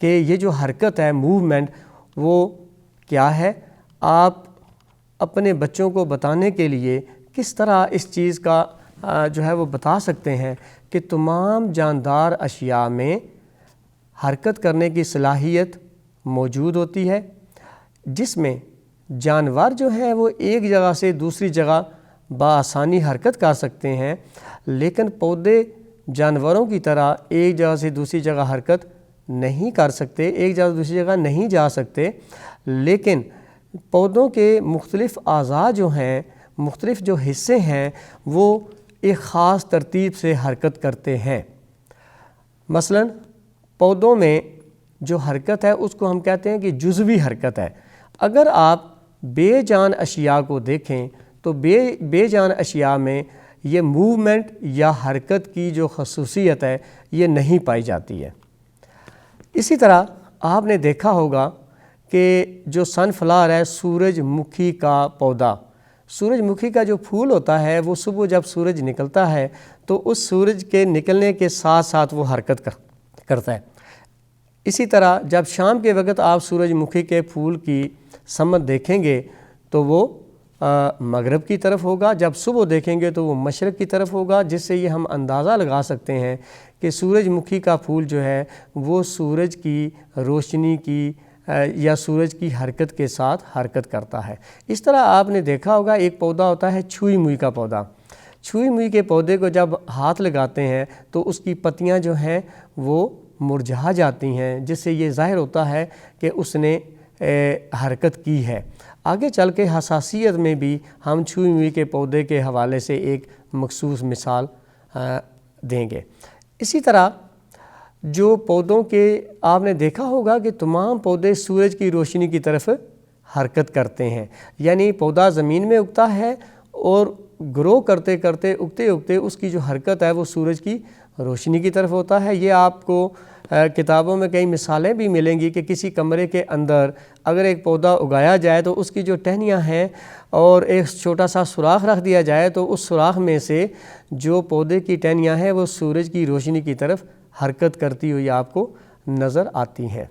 کہ یہ جو حرکت ہے، موومنٹ، وہ کیا ہے. آپ اپنے بچوں کو بتانے کے لیے کس طرح اس چیز کا جو ہے وہ بتا سکتے ہیں کہ تمام جاندار اشیاء میں حرکت کرنے کی صلاحیت موجود ہوتی ہے، جس میں جانور جو ہیں وہ ایک جگہ سے دوسری جگہ بآسانی حرکت کر سکتے ہیں، لیکن پودے جانوروں کی طرح ایک جگہ سے دوسری جگہ حرکت نہیں کر سکتے، ایک جگہ سے دوسری جگہ نہیں جا سکتے. لیکن پودوں کے مختلف اعضاء جو ہیں، مختلف جو حصے ہیں، وہ ایک خاص ترتیب سے حرکت کرتے ہیں. مثلا پودوں میں جو حرکت ہے اس کو ہم کہتے ہیں کہ جزوی حرکت ہے. اگر آپ بے جان اشیاء کو دیکھیں تو بے جان اشیاء میں یہ موومنٹ یا حرکت کی جو خصوصیت ہے یہ نہیں پائی جاتی ہے. اسی طرح آپ نے دیکھا ہوگا کہ جو سن فلاور ہے، سورج مکھی کا پودا، سورج مکھی کا جو پھول ہوتا ہے وہ صبح جب سورج نکلتا ہے تو اس سورج کے نکلنے کے ساتھ ساتھ وہ حرکت کرتا ہے. اسی طرح جب شام کے وقت آپ سورج مکھی کے پھول کی سمت دیکھیں گے تو وہ مغرب کی طرف ہوگا، جب صبح دیکھیں گے تو وہ مشرق کی طرف ہوگا، جس سے یہ ہم اندازہ لگا سکتے ہیں کہ سورج مکھی کا پھول جو ہے وہ سورج کی روشنی کی یا سورج کی حرکت کے ساتھ حرکت کرتا ہے. اس طرح آپ نے دیکھا ہوگا ایک پودا ہوتا ہے چھوئی موئی کا پودا. چھوئی موئی کے پودے کو جب ہاتھ لگاتے ہیں تو اس کی پتیاں جو ہیں وہ مرجھا جاتی ہیں، جس سے یہ ظاہر ہوتا ہے کہ اس نے حرکت کی ہے. آگے چل کے حساسیت میں بھی ہم چھوئی موئی کے پودے کے حوالے سے ایک مخصوص مثال دیں گے. اسی طرح جو پودوں کے آپ نے دیکھا ہوگا کہ تمام پودے سورج کی روشنی کی طرف حرکت کرتے ہیں، یعنی پودا زمین میں اگتا ہے اور گرو کرتے کرتے اگتے اگتے اس کی جو حرکت ہے وہ سورج کی روشنی کی طرف ہوتا ہے. یہ آپ کو کتابوں میں کئی مثالیں بھی ملیں گی کہ کسی کمرے کے اندر اگر ایک پودا اگایا جائے تو اس کی جو ٹہنیاں ہیں اور ایک چھوٹا سا سوراخ رکھ دیا جائے تو اس سوراخ میں سے جو پودے کی ٹہنیاں ہیں وہ سورج کی روشنی کی طرف حرکت کرتی ہوئی آپ کو نظر آتی ہیں.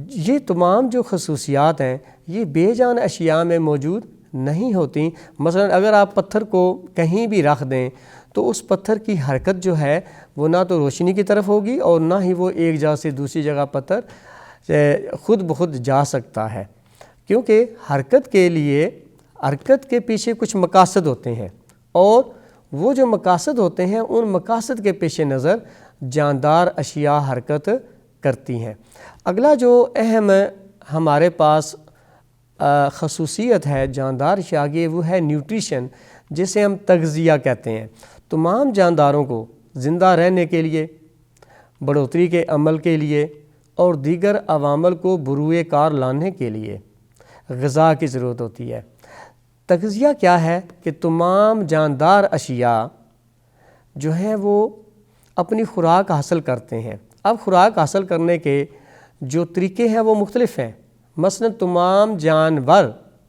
یہ تمام جو خصوصیات ہیں یہ بے جان اشیاء میں موجود نہیں ہوتی. مثلا اگر آپ پتھر کو کہیں بھی رکھ دیں تو اس پتھر کی حرکت جو ہے وہ نہ تو روشنی کی طرف ہوگی اور نہ ہی وہ ایک جگہ سے دوسری جگہ پتھر خود بخود جا سکتا ہے، کیونکہ حرکت کے پیچھے کچھ مقاصد ہوتے ہیں اور وہ جو مقاصد ہوتے ہیں ان مقاصد کے پیش نظر جاندار اشیاء حرکت کرتی ہیں. اگلا جو اہم ہمارے پاس خصوصیت ہے جاندار اشیاء کی وہ ہے نیوٹریشن، جسے ہم تغذیہ کہتے ہیں. تمام جانداروں کو زندہ رہنے کے لیے، بڑھوتری کے عمل کے لیے اور دیگر عوامل کو بروئے کار لانے کے لیے غذا کی ضرورت ہوتی ہے. تغذیہ کیا ہے کہ تمام جاندار اشیاء جو ہیں وہ اپنی خوراک حاصل کرتے ہیں. اب خوراک حاصل کرنے کے جو طریقے ہیں وہ مختلف ہیں. مثلا تمام جانور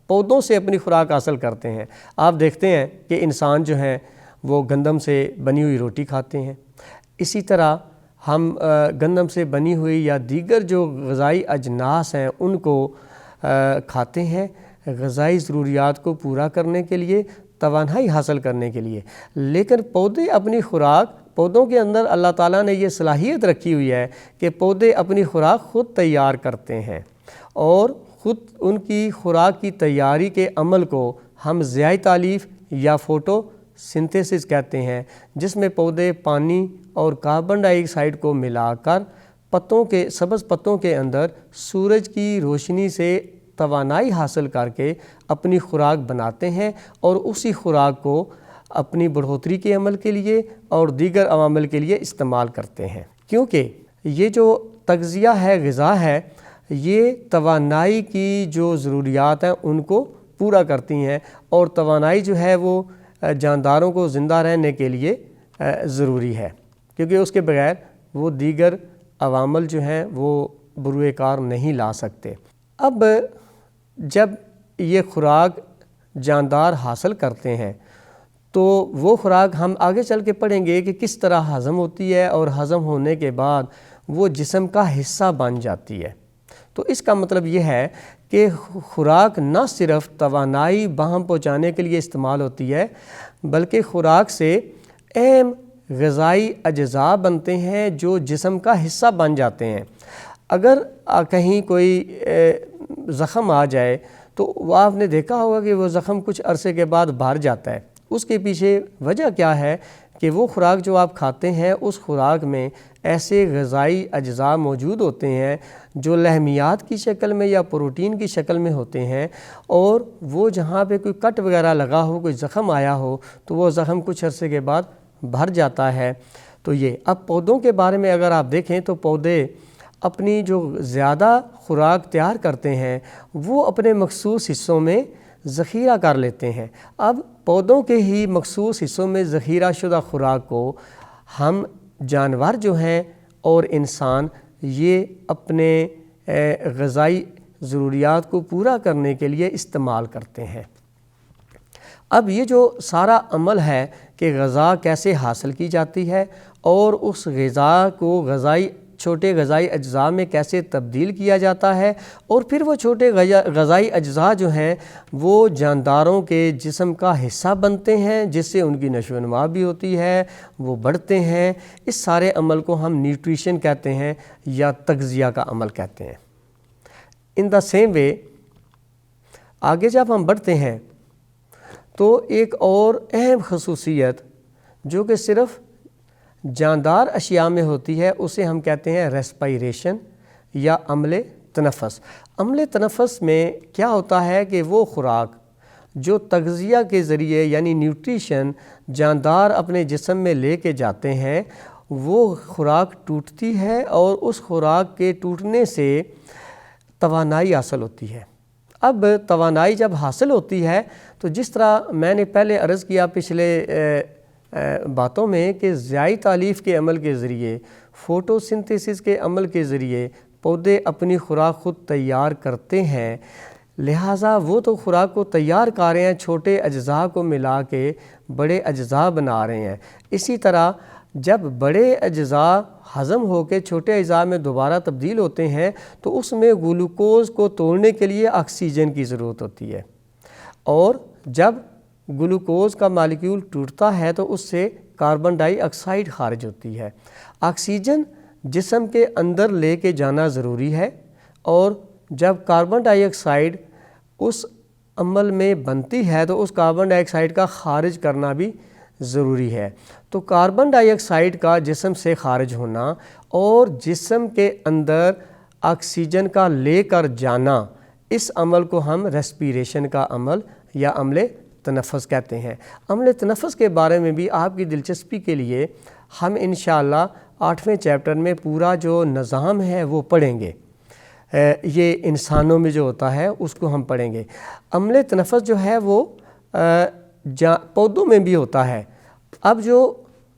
پودوں سے اپنی خوراک حاصل کرتے ہیں. آپ دیکھتے ہیں کہ انسان جو ہیں وہ گندم سے بنی ہوئی روٹی کھاتے ہیں. اسی طرح ہم گندم سے بنی ہوئی یا دیگر جو غذائی اجناس ہیں ان کو کھاتے ہیں غذائی ضروریات کو پورا کرنے کے لیے، توانائی حاصل کرنے کے لیے. لیکن پودے اپنی خوراک، پودوں کے اندر اللہ تعالیٰ نے یہ صلاحیت رکھی ہوئی ہے کہ پودے اپنی خوراک خود تیار کرتے ہیں اور خود ان کی خوراک کی تیاری کے عمل کو ہم ضیائی تالیف یا فوٹو سنتھیسس کہتے ہیں، جس میں پودے پانی اور کاربن ڈائی آکسائڈ کو ملا کر سبز پتوں کے اندر سورج کی روشنی سے توانائی حاصل کر کے اپنی خوراک بناتے ہیں اور اسی خوراک کو اپنی بڑھوتری کے عمل کے لیے اور دیگر عوامل کے لیے استعمال کرتے ہیں. کیونکہ یہ جو تغذیہ ہے، غذا ہے، یہ توانائی کی جو ضروریات ہیں ان کو پورا کرتی ہیں اور توانائی جو ہے وہ جانداروں کو زندہ رہنے کے لیے ضروری ہے، کیونکہ اس کے بغیر وہ دیگر عوامل جو ہیں وہ بروئے کار نہیں لا سکتے. اب جب یہ خوراک جاندار حاصل کرتے ہیں تو وہ خوراک ہم آگے چل کے پڑھیں گے کہ کس طرح ہضم ہوتی ہے اور ہضم ہونے کے بعد وہ جسم کا حصہ بن جاتی ہے۔ تو اس کا مطلب یہ ہے کہ خوراک نہ صرف توانائی باہم پہنچانے کے لیے استعمال ہوتی ہے، بلکہ خوراک سے اہم غذائی اجزاء بنتے ہیں جو جسم کا حصہ بن جاتے ہیں۔ اگر کہیں کوئی زخم آ جائے تو وہ آپ نے دیکھا ہوگا کہ وہ زخم کچھ عرصے کے بعد بھر جاتا ہے۔ اس کے پیچھے وجہ کیا ہے کہ وہ خوراک جو آپ کھاتے ہیں اس خوراک میں ایسے غذائی اجزاء موجود ہوتے ہیں جو لحمیات کی شکل میں یا پروٹین کی شکل میں ہوتے ہیں، اور وہ جہاں پہ کوئی کٹ وغیرہ لگا ہو، کوئی زخم آیا ہو تو وہ زخم کچھ عرصے کے بعد بھر جاتا ہے۔ تو یہ اب پودوں کے بارے میں اگر آپ دیکھیں تو پودے اپنی جو زیادہ خوراک تیار کرتے ہیں وہ اپنے مخصوص حصوں میں ذخیرہ کر لیتے ہیں۔ اب پودوں کے ہی مخصوص حصوں میں ذخیرہ شدہ خوراک کو ہم جانور جو ہیں اور انسان یہ اپنے غذائی ضروریات کو پورا کرنے کے لیے استعمال کرتے ہیں۔ اب یہ جو سارا عمل ہے کہ غذا کیسے حاصل کی جاتی ہے اور اس غذا کو چھوٹے غذائی اجزاء میں کیسے تبدیل کیا جاتا ہے، اور پھر وہ چھوٹے غذائی اجزاء جو ہیں وہ جانداروں کے جسم کا حصہ بنتے ہیں، جس سے ان کی نشو و نما بھی ہوتی ہے، وہ بڑھتے ہیں۔ اس سارے عمل کو ہم نیوٹریشن کہتے ہیں یا تغذیہ کا عمل کہتے ہیں۔ ان دا سیم وے آگے جب ہم بڑھتے ہیں تو ایک اور اہم خصوصیت جو کہ صرف جاندار اشیاء میں ہوتی ہے اسے ہم کہتے ہیں ریسپائریشن یا عمل تنفس۔ عمل تنفس میں کیا ہوتا ہے کہ وہ خوراک جو تغذیہ کے ذریعے یعنی نیوٹریشن جاندار اپنے جسم میں لے کے جاتے ہیں، وہ خوراک ٹوٹتی ہے اور اس خوراک کے ٹوٹنے سے توانائی حاصل ہوتی ہے۔ اب توانائی جب حاصل ہوتی ہے تو جس طرح میں نے پہلے عرض کیا پچھلے باتوں میں کہ ضیائی تالیف کے عمل کے ذریعے، فوٹو سنتھیسس کے عمل کے ذریعے پودے اپنی خوراک خود تیار کرتے ہیں، لہٰذا وہ تو خوراک کو تیار کر رہے ہیں، چھوٹے اجزاء کو ملا کے بڑے اجزاء بنا رہے ہیں۔ اسی طرح جب بڑے اجزاء ہضم ہو کے چھوٹے اجزاء میں دوبارہ تبدیل ہوتے ہیں تو اس میں گلوکوز کو توڑنے کے لیے آکسیجن کی ضرورت ہوتی ہے، اور جب گلوکوز کا مالیکیول ٹوٹتا ہے تو اس سے کاربن ڈائی آکسائڈ خارج ہوتی ہے۔ آکسیجن جسم کے اندر لے کے جانا ضروری ہے، اور جب کاربن ڈائی آکسائڈ اس عمل میں بنتی ہے تو اس کاربن ڈائی آکسائڈ کا خارج کرنا بھی ضروری ہے۔ تو کاربن ڈائی آکسائڈ کا جسم سے خارج ہونا اور جسم کے اندر آکسیجن کا لے کر جانا، اس عمل کو ہم ریسپیریشن کا عمل یا عمل تنفس کہتے ہیں۔ عمل تنفس کے بارے میں بھی آپ کی دلچسپی کے لیے ہم انشاءاللہ 8ویں چیپٹر میں پورا جو نظام ہے وہ پڑھیں گے، یہ انسانوں میں جو ہوتا ہے اس کو ہم پڑھیں گے۔ عمل تنفس جو ہے وہ پودوں میں بھی ہوتا ہے۔ اب جو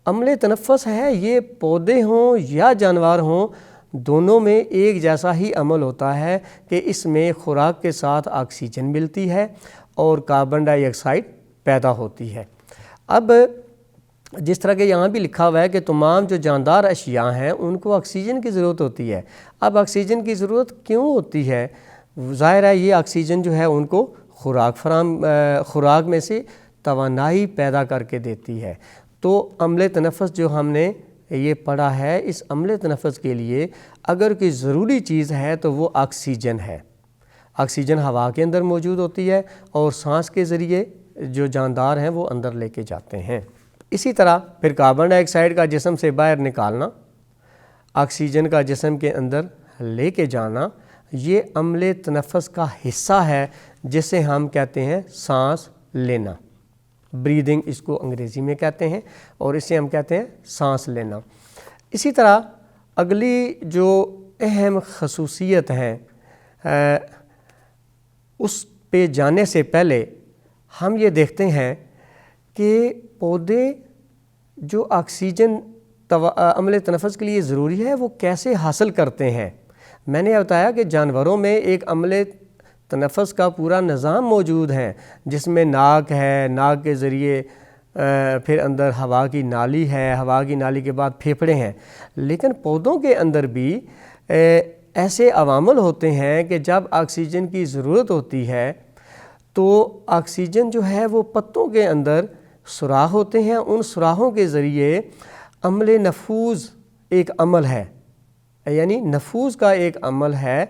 عمل تنفس ہے یہ پودے ہوں یا جانور ہوں، دونوں میں ایک جیسا ہی عمل ہوتا ہے کہ اس میں خوراک کے ساتھ آکسیجن ملتی ہے اور کاربن ڈائی آکسائڈ پیدا ہوتی ہے۔ اب جس طرح کہ یہاں بھی لکھا ہوا ہے کہ تمام جو جاندار اشیاء ہیں ان کو آکسیجن کی ضرورت ہوتی ہے۔ اب آکسیجن کی ضرورت کیوں ہوتی ہے؟ ظاہر ہے یہ آکسیجن جو ہے ان کو خوراک میں سے توانائی پیدا کر کے دیتی ہے۔ تو عمل تنفس جو ہم نے یہ پڑھا ہے، اس عمل تنفس کے لیے اگر کوئی ضروری چیز ہے تو وہ آکسیجن ہے۔ آکسیجن ہوا کے اندر موجود ہوتی ہے اور سانس کے ذریعے جو جاندار ہیں وہ اندر لے کے جاتے ہیں۔ اسی طرح پھر کاربن ڈائی آکسائڈ کا جسم سے باہر نکالنا، آکسیجن کا جسم کے اندر لے کے جانا، یہ عمل تنفس کا حصہ ہے جسے ہم کہتے ہیں سانس لینا۔ بریدنگ اس کو انگریزی میں کہتے ہیں اور اسے ہم کہتے ہیں سانس لینا۔ اسی طرح اگلی جو اہم خصوصیت ہے اس پہ جانے سے پہلے ہم یہ دیکھتے ہیں کہ پودے جو آکسیجن عمل تنفس کے لیے ضروری ہے وہ کیسے حاصل کرتے ہیں۔ میں نے بتایا کہ جانوروں میں ایک عمل تنفس کا پورا نظام موجود ہے جس میں ناک ہے، ناک کے ذریعے پھر اندر ہوا کی نالی ہے، ہوا کی نالی کے بعد پھیپھڑے ہیں۔ لیکن پودوں کے اندر بھی ایسے عوامل ہوتے ہیں کہ جب آکسیجن کی ضرورت ہوتی ہے تو آکسیجن جو ہے وہ پتوں کے اندر سوراخ ہوتے ہیں، ان سوراخوں کے ذریعے عمل نفوذ ایک عمل ہے، یعنی نفوذ کا ایک عمل ہے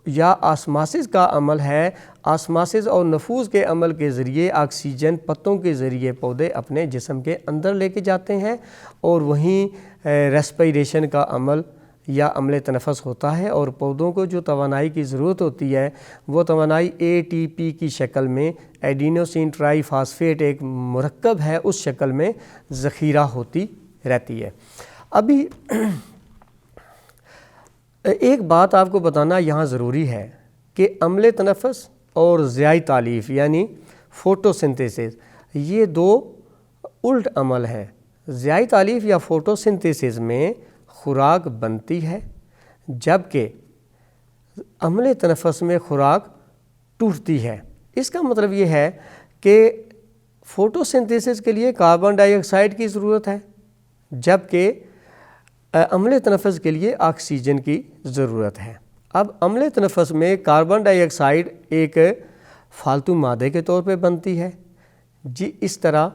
یا آسماسس کا عمل ہے۔ آسماسس اور نفوذ کے عمل کے ذریعے آکسیجن پتوں کے ذریعے پودے اپنے جسم کے اندر لے کے جاتے ہیں، اور وہیں ریسپیریشن کا عمل یا عمل تنفس ہوتا ہے، اور پودوں کو جو توانائی کی ضرورت ہوتی ہے وہ توانائی ATP کی شکل میں، ایڈینوسین ٹرائی فاسفیٹ ایک مرکب ہے، اس شکل میں ذخیرہ ہوتی رہتی ہے۔ ابھی ایک بات آپ کو بتانا یہاں ضروری ہے کہ عمل تنفس اور ضیائی تالیف یعنی فوٹوسنتھیسس یہ دو الٹ عمل ہیں۔ ضیائی تالیف یا فوٹوسنتھیسس میں خوراک بنتی ہے، جبکہ عمل تنفس میں خوراک ٹوٹتی ہے۔ اس کا مطلب یہ ہے کہ فوٹوسنتھیسس کے لیے کاربن ڈائی آکسائڈ کی ضرورت ہے، جبکہ عمل تنفس کے لیے آکسیجن کی ضرورت ہے۔ اب عمل تنفس میں کاربن ڈائی آکسائڈ ایک فالتو مادے کے طور پہ بنتی ہے، جی اس طرح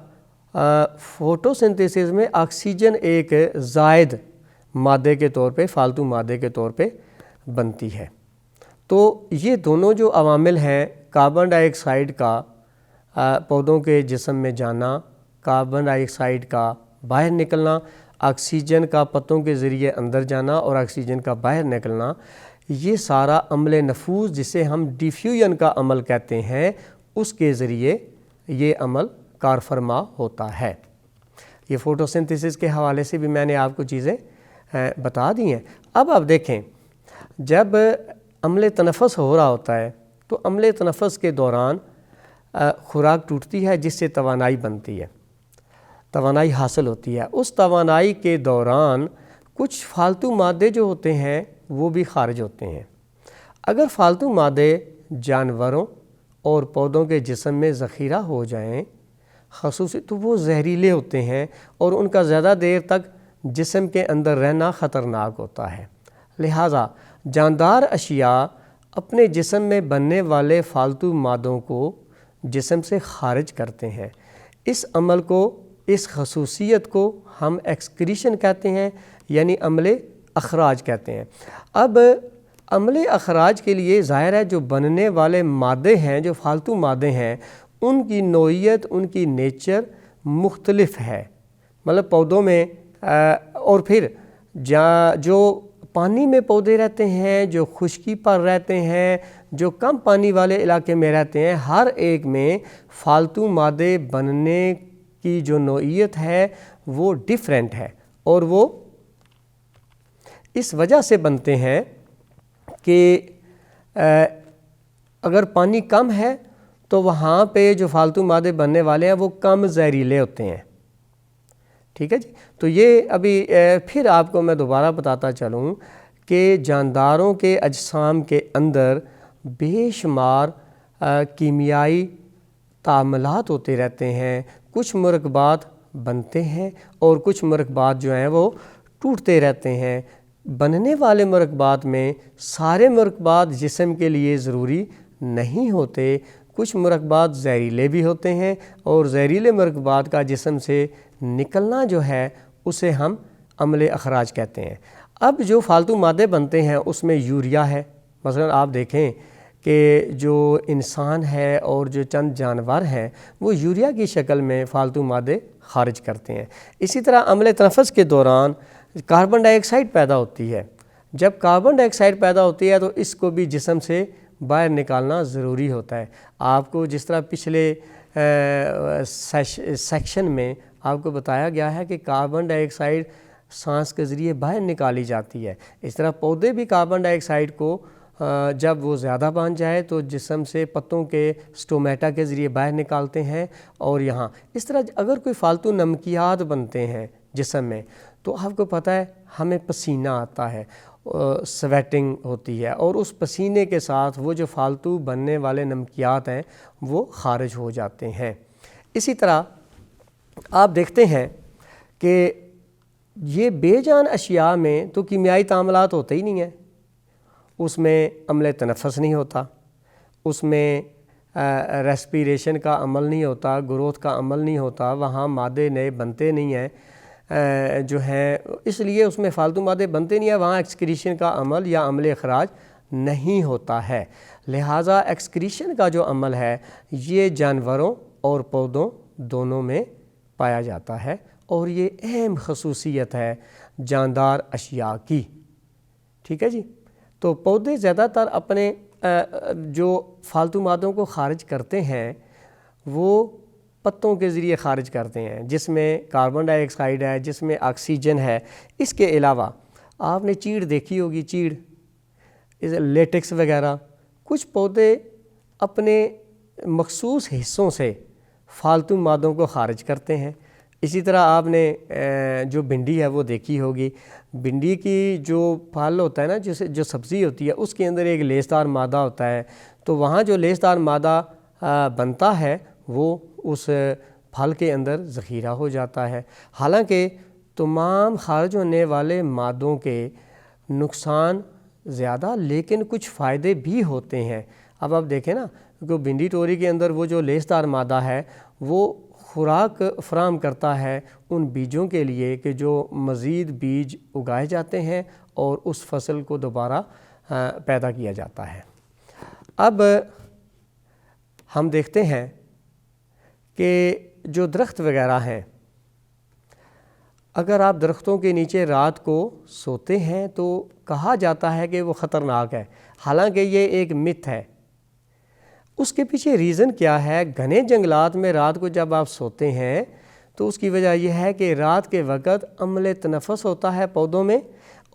فوٹوسنتھیسس میں آکسیجن ایک زائد مادے کے طور پہ، فالتو مادے کے طور پہ بنتی ہے۔ تو یہ دونوں جو عوامل ہیں، کاربن ڈائی آکسائڈ کا پودوں کے جسم میں جانا، کاربن ڈائی آکسائڈ کا باہر نکلنا، آکسیجن کا پتوں کے ذریعے اندر جانا اور آکسیجن کا باہر نکلنا، یہ سارا عمل نفوذ جسے ہم ڈیفیوژن کا عمل کہتے ہیں، اس کے ذریعے یہ عمل کار فرما ہوتا ہے۔ یہ فوٹوسنتھیسس کے حوالے سے بھی میں نے آپ کو چیزیں بتا دی ہیں۔ اب آپ دیکھیں، جب عمل تنفس ہو رہا ہوتا ہے تو عمل تنفس کے دوران خوراک ٹوٹتی ہے، جس سے توانائی بنتی ہے، توانائی حاصل ہوتی ہے۔ اس توانائی کے دوران کچھ فالتو مادے جو ہوتے ہیں وہ بھی خارج ہوتے ہیں۔ اگر فالتو مادے جانوروں اور پودوں کے جسم میں ذخیرہ ہو جائیں خصوصی تو وہ زہریلے ہوتے ہیں، اور ان کا زیادہ دیر تک جسم کے اندر رہنا خطرناک ہوتا ہے۔ لہٰذا جاندار اشیاء اپنے جسم میں بننے والے فالتو مادوں کو جسم سے خارج کرتے ہیں۔ اس عمل کو، اس خصوصیت کو ہم ایکسکریشن کہتے ہیں، یعنی عمل اخراج کہتے ہیں۔ اب عمل اخراج کے لیے ظاہر ہے جو بننے والے مادے ہیں، جو فالتو مادے ہیں، ان کی نوعیت، ان کی نیچر مختلف ہے۔ مطلب پودوں میں اور پھر جو پانی میں پودے رہتے ہیں، جو خشکی پر رہتے ہیں، جو کم پانی والے علاقے میں رہتے ہیں، ہر ایک میں فالتو مادے بننے کی جو نوعیت ہے وہ ڈیفرنٹ ہے، اور وہ اس وجہ سے بنتے ہیں کہ اگر پانی کم ہے تو وہاں پہ جو فالتو مادے بننے والے ہیں وہ کم زہریلے ہوتے ہیں۔ ٹھیک ہے جی، تو یہ ابھی پھر آپ کو میں دوبارہ بتاتا چلوں کہ جانداروں کے اجسام کے اندر بے شمار کیمیائی تعاملات ہوتے رہتے ہیں۔ کچھ مرکبات بنتے ہیں اور کچھ مرکبات جو ہیں وہ ٹوٹتے رہتے ہیں۔ بننے والے مرکبات میں سارے مرکبات جسم کے لیے ضروری نہیں ہوتے، کچھ مرکبات زہریلے بھی ہوتے ہیں، اور زہریلے مرکبات کا جسم سے نکلنا جو ہے اسے ہم عمل اخراج کہتے ہیں۔ اب جو فالتو مادے بنتے ہیں اس میں یوریا ہے۔ مثلا آپ دیکھیں کہ جو انسان ہے اور جو چند جانور ہیں وہ یوریا کی شکل میں فالتو مادے خارج کرتے ہیں۔ اسی طرح عمل تنفس کے دوران کاربن ڈائی آکسائڈ پیدا ہوتی ہے۔ جب کاربن ڈائی آکسائڈ پیدا ہوتی ہے تو اس کو بھی جسم سے باہر نکالنا ضروری ہوتا ہے۔ آپ کو جس طرح پچھلے سیکشن میں آپ کو بتایا گیا ہے کہ کاربن ڈائی آکسائڈ سانس کے ذریعے باہر نکالی جاتی ہے، اس طرح پودے بھی کاربن ڈائی آکسائڈ کو جب وہ زیادہ بن جائے تو جسم سے پتوں کے سٹومیٹا کے ذریعے باہر نکالتے ہیں۔ اور یہاں اس طرح اگر کوئی فالتو نمکیات بنتے ہیں جسم میں تو آپ کو پتہ ہے ہمیں پسینہ آتا ہے، سویٹنگ ہوتی ہے، اور اس پسینے کے ساتھ وہ جو فالتو بننے والے نمکیات ہیں وہ خارج ہو جاتے ہیں۔ اسی طرح آپ دیکھتے ہیں کہ یہ بے جان اشیاء میں تو کیمیائی تعاملات ہوتے ہی نہیں ہیں، اس میں عمل تنفس نہیں ہوتا، اس میں ریسپیریشن کا عمل نہیں ہوتا، گروتھ کا عمل نہیں ہوتا، وہاں مادے نئے بنتے نہیں ہیں جو ہیں، اس لیے اس میں فالتو مادے بنتے نہیں ہیں، وہاں ایکسکریشن کا عمل یا عمل اخراج نہیں ہوتا ہے۔ لہٰذا ایکسکریشن کا جو عمل ہے یہ جانوروں اور پودوں دونوں میں پایا جاتا ہے، اور یہ اہم خصوصیت ہے جاندار اشیاء کی، ٹھیک ہے جی۔ تو پودے زیادہ تر اپنے جو فالتو مادوں کو خارج کرتے ہیں وہ پتوں کے ذریعے خارج کرتے ہیں، جس میں کاربن ڈائی آکسائڈ ہے، جس میں آکسیجن ہے۔ اس کے علاوہ آپ نے چیڑ دیکھی ہوگی، چیڑ لیٹکس وغیرہ، کچھ پودے اپنے مخصوص حصوں سے فالتو مادوں کو خارج کرتے ہیں۔ اسی طرح آپ نے جو بھنڈی ہے وہ دیکھی ہوگی، بھنڈی کی جو پھل ہوتا ہے نا، جو سبزی ہوتی ہے، اس کے اندر ایک لیسدار مادہ ہوتا ہے، تو وہاں جو لیسدار مادہ بنتا ہے وہ اس پھل کے اندر ذخیرہ ہو جاتا ہے۔ حالانکہ تمام خارج ہونے والے مادوں کے نقصان زیادہ لیکن کچھ فائدے بھی ہوتے ہیں۔ اب آپ دیکھیں نا کہ بھنڈی ٹوری کے اندر وہ جو لیسدار مادہ ہے وہ خوراک فراہم کرتا ہے ان بیجوں کے لیے کہ جو مزید بیج اگائے جاتے ہیں اور اس فصل کو دوبارہ پیدا کیا جاتا ہے۔ اب ہم دیکھتے ہیں کہ جو درخت وغیرہ ہیں، اگر آپ درختوں کے نیچے رات کو سوتے ہیں تو کہا جاتا ہے کہ وہ خطرناک ہے، حالانکہ یہ ایک متھ ہے۔ اس کے پیچھے ریزن کیا ہے؟ گھنے جنگلات میں رات کو جب آپ سوتے ہیں تو اس کی وجہ یہ ہے کہ رات کے وقت عمل تنفس ہوتا ہے پودوں میں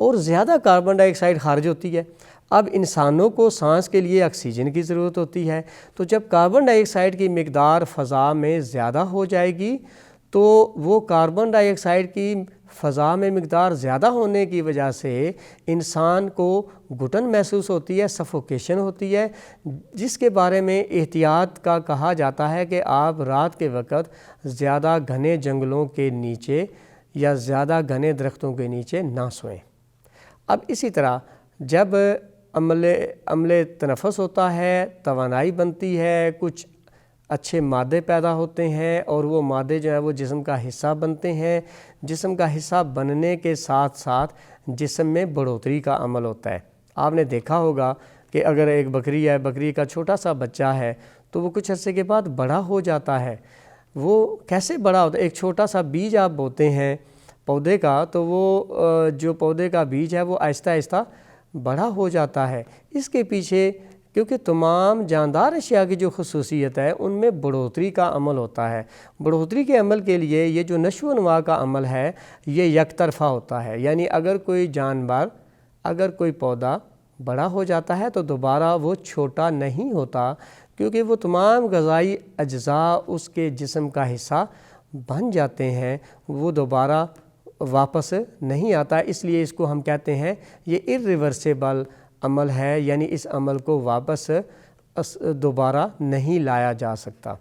اور زیادہ کاربن ڈائی آکسائڈ خارج ہوتی ہے۔ اب انسانوں کو سانس کے لیے آکسیجن کی ضرورت ہوتی ہے، تو جب کاربن ڈائی آکسائڈ کی مقدار فضا میں زیادہ ہو جائے گی تو وہ کاربن ڈائی آکسائڈ کی فضا میں مقدار زیادہ ہونے کی وجہ سے انسان کو گھٹن محسوس ہوتی ہے، سفوکیشن ہوتی ہے، جس کے بارے میں احتیاط کا کہا جاتا ہے کہ آپ رات کے وقت زیادہ گھنے جنگلوں کے نیچے یا زیادہ گھنے درختوں کے نیچے نہ سوئیں۔ اب اسی طرح جب عمل تنفس ہوتا ہے، توانائی بنتی ہے، کچھ اچھے مادے پیدا ہوتے ہیں اور وہ مادے جو ہیں وہ جسم کا حصہ بنتے ہیں، جسم کا حصہ بننے کے ساتھ ساتھ جسم میں بڑھوتری کا عمل ہوتا ہے۔ آپ نے دیکھا ہوگا کہ اگر ایک بکری ہے، بکری کا چھوٹا سا بچہ ہے تو وہ کچھ عرصے کے بعد بڑا ہو جاتا ہے۔ وہ کیسے بڑا ہوتا ہے؟ ایک چھوٹا سا بیج آپ بوتے ہیں پودے کا، تو وہ جو پودے کا بیج ہے وہ آہستہ آہستہ بڑا ہو جاتا ہے۔ اس کے پیچھے کیونکہ تمام جاندار اشیاء کی جو خصوصیت ہے ان میں بڑھوتری کا عمل ہوتا ہے۔ بڑھوتری کے عمل کے لیے یہ جو نشو و نما کا عمل ہے یہ یک طرفہ ہوتا ہے، یعنی اگر کوئی جانور، اگر کوئی پودا بڑا ہو جاتا ہے تو دوبارہ وہ چھوٹا نہیں ہوتا، کیونکہ وہ تمام غذائی اجزاء اس کے جسم کا حصہ بن جاتے ہیں، وہ دوبارہ واپس نہیں آتا۔ اس لیے اس کو ہم کہتے ہیں یہ irreversible عمل ہے، یعنی اس عمل کو واپس دوبارہ نہیں لایا جا سکتا۔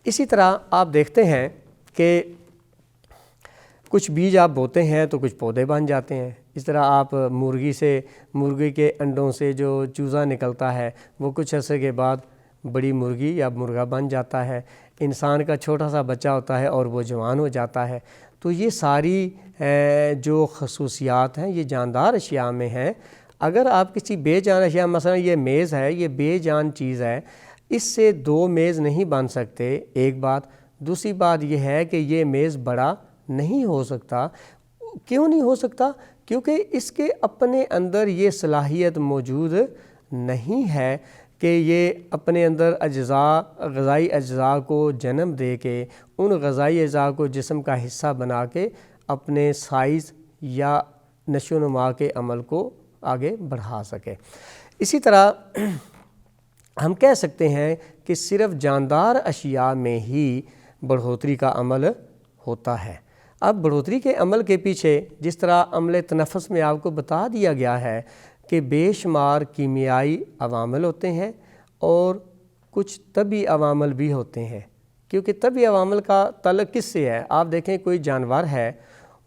اسی طرح آپ دیکھتے ہیں کہ کچھ بیج آپ بوتے ہیں تو کچھ پودے بن جاتے ہیں۔ اس طرح آپ مرغی کے انڈوں سے جو چوزا نکلتا ہے وہ کچھ عرصے کے بعد بڑی مرغی یا مرغا بن جاتا ہے۔ انسان کا چھوٹا سا بچہ ہوتا ہے اور وہ جوان ہو جاتا ہے۔ تو یہ ساری جو خصوصیات ہیں یہ جاندار اشیاء میں ہیں۔ اگر آپ کسی بے جان اشیاء، مثلا یہ میز ہے، یہ بے جان چیز ہے، اس سے دو میز نہیں بن سکتے، ایک بات۔ دوسری بات یہ ہے کہ یہ میز بڑا نہیں ہو سکتا۔ کیوں نہیں ہو سکتا؟ کیونکہ اس کے اپنے اندر یہ صلاحیت موجود نہیں ہے کہ یہ اپنے اندر غذائی اجزاء کو جنم دے کے ان غذائی اجزاء کو جسم کا حصہ بنا کے اپنے سائز یا نشو و نما کے عمل کو آگے بڑھا سکے۔ اسی طرح ہم کہہ سکتے ہیں کہ صرف جاندار اشیاء میں ہی بڑھوتری کا عمل ہوتا ہے۔ اب بڑھوتری کے عمل کے پیچھے جس طرح عمل تنفس میں آپ کو بتا دیا گیا ہے کہ بے شمار کیمیائی عوامل ہوتے ہیں اور کچھ طبعی عوامل بھی ہوتے ہیں۔ کیونکہ طبعی عوامل کا تعلق کس سے ہے؟ آپ دیکھیں کوئی جانور ہے،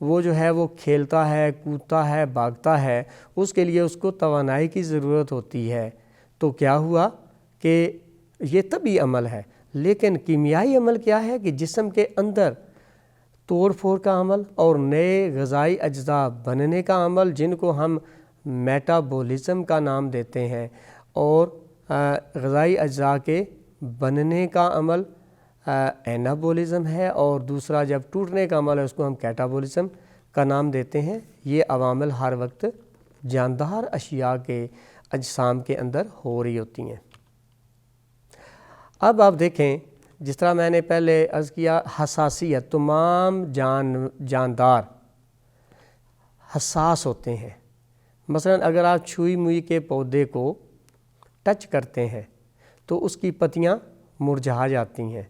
وہ جو ہے وہ کھیلتا ہے، کودتا ہے، بھاگتا ہے، اس کے لیے اس کو توانائی کی ضرورت ہوتی ہے، تو کیا ہوا کہ یہ طبعی عمل ہے۔ لیکن کیمیائی عمل کیا ہے کہ جسم کے اندر توڑ پھوڑ کا عمل اور نئے غذائی اجزاء بننے کا عمل، جن کو ہم میٹابولزم کا نام دیتے ہیں، اور غذائی اجزاء کے بننے کا عمل اینابولزم ہے، اور دوسرا جب ٹوٹنے کا عمل ہے اس کو ہم کیٹابولزم کا نام دیتے ہیں۔ یہ عوامل ہر وقت جاندار اشیاء کے اجسام کے اندر ہو رہی ہوتی ہیں۔ اب آپ دیکھیں، جس طرح میں نے پہلے عرض کیا، حساسیت، تمام جاندار حساس ہوتے ہیں۔ مثلا اگر آپ چھوئی موئی کے پودے کو ٹچ کرتے ہیں تو اس کی پتیاں مرجھا جاتی ہیں۔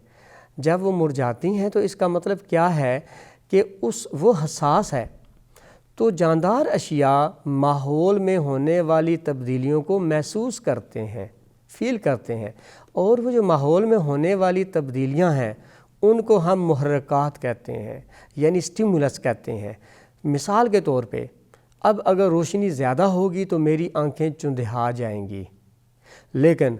جب وہ مرجھاتی ہیں تو اس کا مطلب کیا ہے کہ وہ حساس ہے۔ تو جاندار اشیاء ماحول میں ہونے والی تبدیلیوں کو محسوس کرتے ہیں، فیل کرتے ہیں، اور وہ جو ماحول میں ہونے والی تبدیلیاں ہیں ان کو ہم محرکات کہتے ہیں، یعنی سٹیمولس کہتے ہیں۔ مثال کے طور پہ اب اگر روشنی زیادہ ہوگی تو میری آنکھیں چندھا جائیں گی، لیکن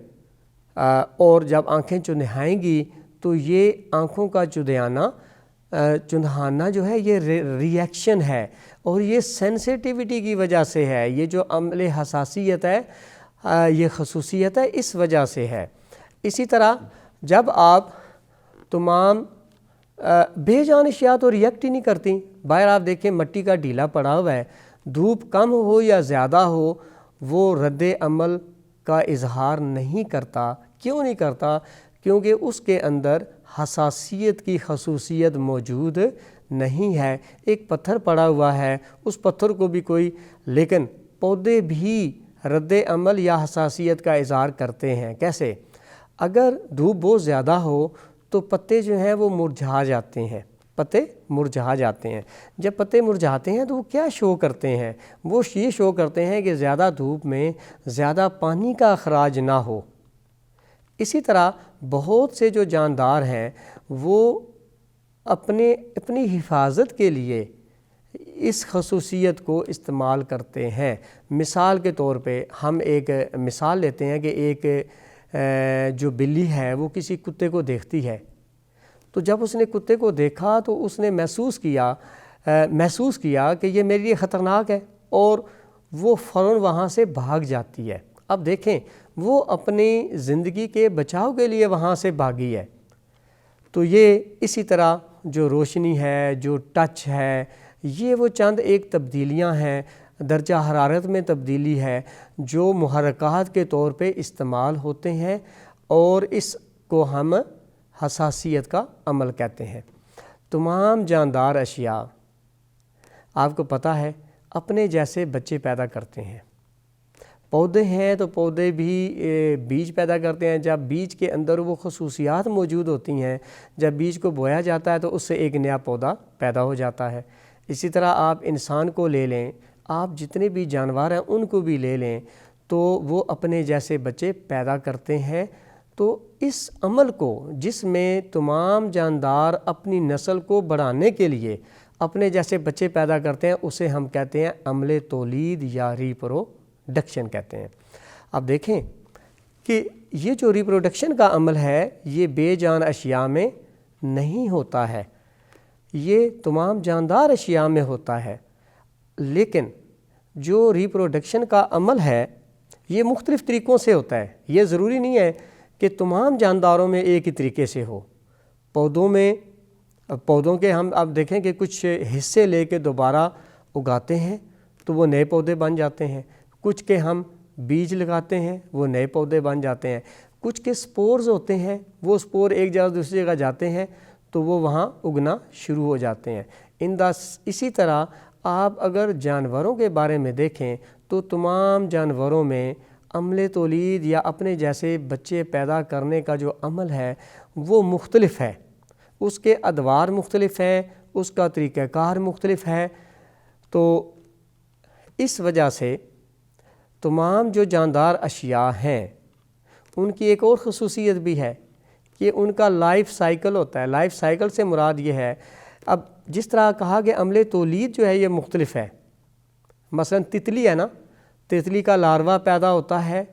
اور جب آنکھیں چندھائیں گی تو یہ آنکھوں کا چندھانا جو ہے یہ ری ایکشن ہے، اور یہ سینسیٹیوٹی کی وجہ سے ہے۔ یہ جو عمل حساسیت ہے، یہ خصوصیت ہے، اس وجہ سے ہے۔ اسی طرح جب آپ تمام بے جان اشیاء تو ریئیکٹ ہی نہیں کرتی۔ باہر آپ دیکھیں مٹی کا ڈھیلا پڑا ہوا ہے، دھوپ کم ہو یا زیادہ ہو، وہ رد عمل کا اظہار نہیں کرتا۔ کیوں نہیں کرتا؟ کیونکہ اس کے اندر حساسیت کی خصوصیت موجود نہیں ہے۔ ایک پتھر پڑا ہوا ہے، اس پتھر کو بھی لیکن پودے بھی رد عمل یا حساسیت کا اظہار کرتے ہیں۔ کیسے؟ اگر دھوپ بہت زیادہ ہو تو پتے جو ہیں وہ مرجھا جاتے ہیں، پتے مرجھا جاتے ہیں۔ جب پتے مرجھاتے ہیں تو وہ کیا شو کرتے ہیں؟ وہ یہ شو کرتے ہیں کہ زیادہ دھوپ میں زیادہ پانی کا اخراج نہ ہو۔ اسی طرح بہت سے جو جاندار ہیں وہ اپنی حفاظت کے لیے اس خصوصیت کو استعمال کرتے ہیں۔ مثال کے طور پہ ہم ایک مثال لیتے ہیں کہ ایک جو بلی ہے وہ کسی کتے کو دیکھتی ہے، تو جب اس نے کتے کو دیکھا تو اس نے محسوس کیا کہ یہ میرے لیے خطرناک ہے، اور وہ فوراً وہاں سے بھاگ جاتی ہے۔ اب دیکھیں، وہ اپنی زندگی کے بچاؤ کے لیے وہاں سے بھاگی ہے۔ تو یہ اسی طرح جو روشنی ہے، جو ٹچ ہے، یہ وہ چند ایک تبدیلیاں ہیں، درجہ حرارت میں تبدیلی ہے جو محرکات کے طور پہ استعمال ہوتے ہیں، اور اس کو ہم حساسیت کا عمل کہتے ہیں۔ تمام جاندار اشیاء آپ کو پتہ ہے اپنے جیسے بچے پیدا کرتے ہیں۔ پودے ہیں تو پودے بھی بیج پیدا کرتے ہیں۔ جب بیج کے اندر وہ خصوصیات موجود ہوتی ہیں، جب بیج کو بویا جاتا ہے تو اس سے ایک نیا پودا پیدا ہو جاتا ہے۔ اسی طرح آپ انسان کو لے لیں، آپ جتنے بھی جانور ہیں ان کو بھی لے لیں، تو وہ اپنے جیسے بچے پیدا کرتے ہیں۔ تو اس عمل کو جس میں تمام جاندار اپنی نسل کو بڑھانے کے لیے اپنے جیسے بچے پیدا کرتے ہیں، اسے ہم کہتے ہیں عمل تولید یا ریپروڈکشن کہتے ہیں۔ اب دیکھیں کہ یہ جو ریپروڈکشن کا عمل ہے یہ بے جان اشیاء میں نہیں ہوتا ہے، یہ تمام جاندار اشیاء میں ہوتا ہے۔ لیکن جو ریپروڈکشن کا عمل ہے یہ مختلف طریقوں سے ہوتا ہے۔ یہ ضروری نہیں ہے کہ تمام جانداروں میں ایک ہی طریقے سے ہو۔ پودوں کے ہم اب دیکھیں کہ کچھ حصے لے کے دوبارہ اگاتے ہیں تو وہ نئے پودے بن جاتے ہیں، کچھ کے ہم بیج لگاتے ہیں وہ نئے پودے بن جاتے ہیں، کچھ کے سپورز ہوتے ہیں، وہ سپور ایک جگہ دوسری جگہ جاتے ہیں تو وہ وہاں اگنا شروع ہو جاتے ہیں۔ اسی طرح آپ اگر جانوروں کے بارے میں دیکھیں تو تمام جانوروں میں عمل تولید یا اپنے جیسے بچے پیدا کرنے کا جو عمل ہے وہ مختلف ہے، اس کے ادوار مختلف ہیں، اس کا طریقہ کار مختلف ہے۔ تو اس وجہ سے تمام جو جاندار اشیاء ہیں ان کی ایک اور خصوصیت بھی ہے کہ ان کا لائف سائیکل ہوتا ہے. لائف سائیکل سے مراد یہ ہے، اب جس طرح کہا کہ عمل تولید جو ہے یہ مختلف ہے. مثلا تتلی ہے نا، تتلی کا لاروا پیدا ہوتا ہے،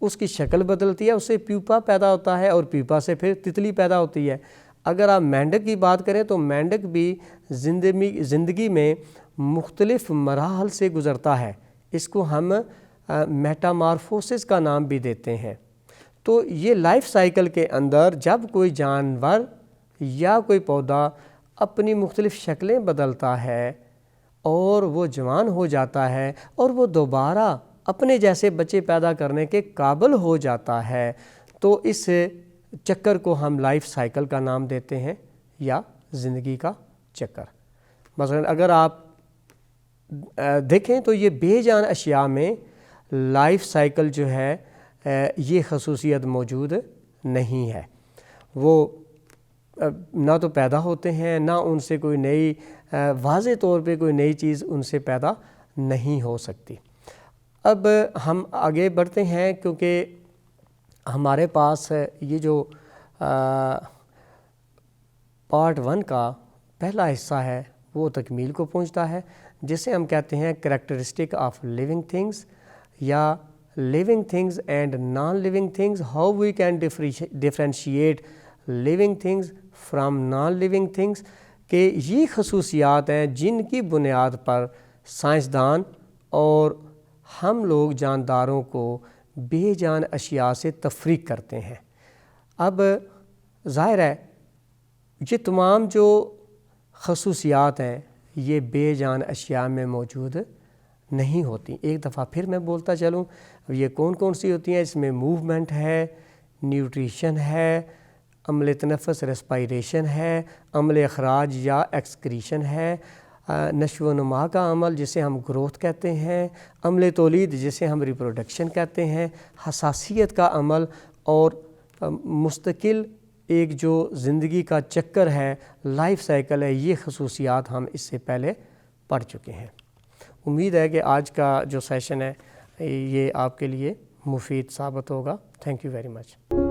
اس کی شکل بدلتی ہے، اس سے پیوپا پیدا ہوتا ہے اور پیوپا سے پھر تتلی پیدا ہوتی ہے. اگر آپ مینڈک کی بات کریں تو مینڈک بھی زندگی میں مختلف مراحل سے گزرتا ہے. اس کو ہم میٹامارفوسس کا نام بھی دیتے ہیں. تو یہ لائف سائیکل کے اندر جب کوئی جانور یا کوئی پودا اپنی مختلف شکلیں بدلتا ہے اور وہ جوان ہو جاتا ہے اور وہ دوبارہ اپنے جیسے بچے پیدا کرنے کے قابل ہو جاتا ہے، تو اس چکر کو ہم لائف سائیکل کا نام دیتے ہیں یا زندگی کا چکر. مثلا اگر آپ دیکھیں تو یہ بے جان اشیاء میں لائف سائیکل جو ہے یہ خصوصیت موجود نہیں ہے. وہ نہ تو پیدا ہوتے ہیں، نہ ان سے کوئی نئی واضح طور پہ کوئی نئی چیز ان سے پیدا نہیں ہو سکتی. اب ہم آگے بڑھتے ہیں کیونکہ ہمارے پاس یہ جو پارٹ 1 کا پہلا حصہ ہے وہ تکمیل کو پہنچتا ہے، جسے ہم کہتے ہیں کریکٹرسٹک آف لیونگ تھنگز یا living things and non living things, how we can differentiate living things from non living things, کہ یہ خصوصیات ہیں جن کی بنیاد پر سائنسدان اور ہم لوگ جانداروں کو بے جان اشیاء سے تفریق کرتے ہیں. اب ظاہر ہے یہ تمام جو خصوصیات ہیں یہ بے جان اشیاء میں موجود نہیں ہوتی. ایک دفعہ پھر میں بولتا چلوں، یہ کون کون سی ہوتی ہیں؟ اس میں موومنٹ ہے، نیوٹریشن ہے، عمل تنفس ریسپائریشن ہے، عمل اخراج یا ایکسکریشن ہے، نشو و نما کا عمل جسے ہم گروتھ کہتے ہیں، عمل تولید جسے ہم ریپروڈکشن کہتے ہیں، حساسیت کا عمل، اور مستقل ایک جو زندگی کا چکر ہے، لائف سائیکل ہے. یہ خصوصیات ہم اس سے پہلے پڑھ چکے ہیں. امید ہے کہ آج کا جو سیشن ہے یہ آپ کے لیے مفید ثابت ہوگا. Thank you very much.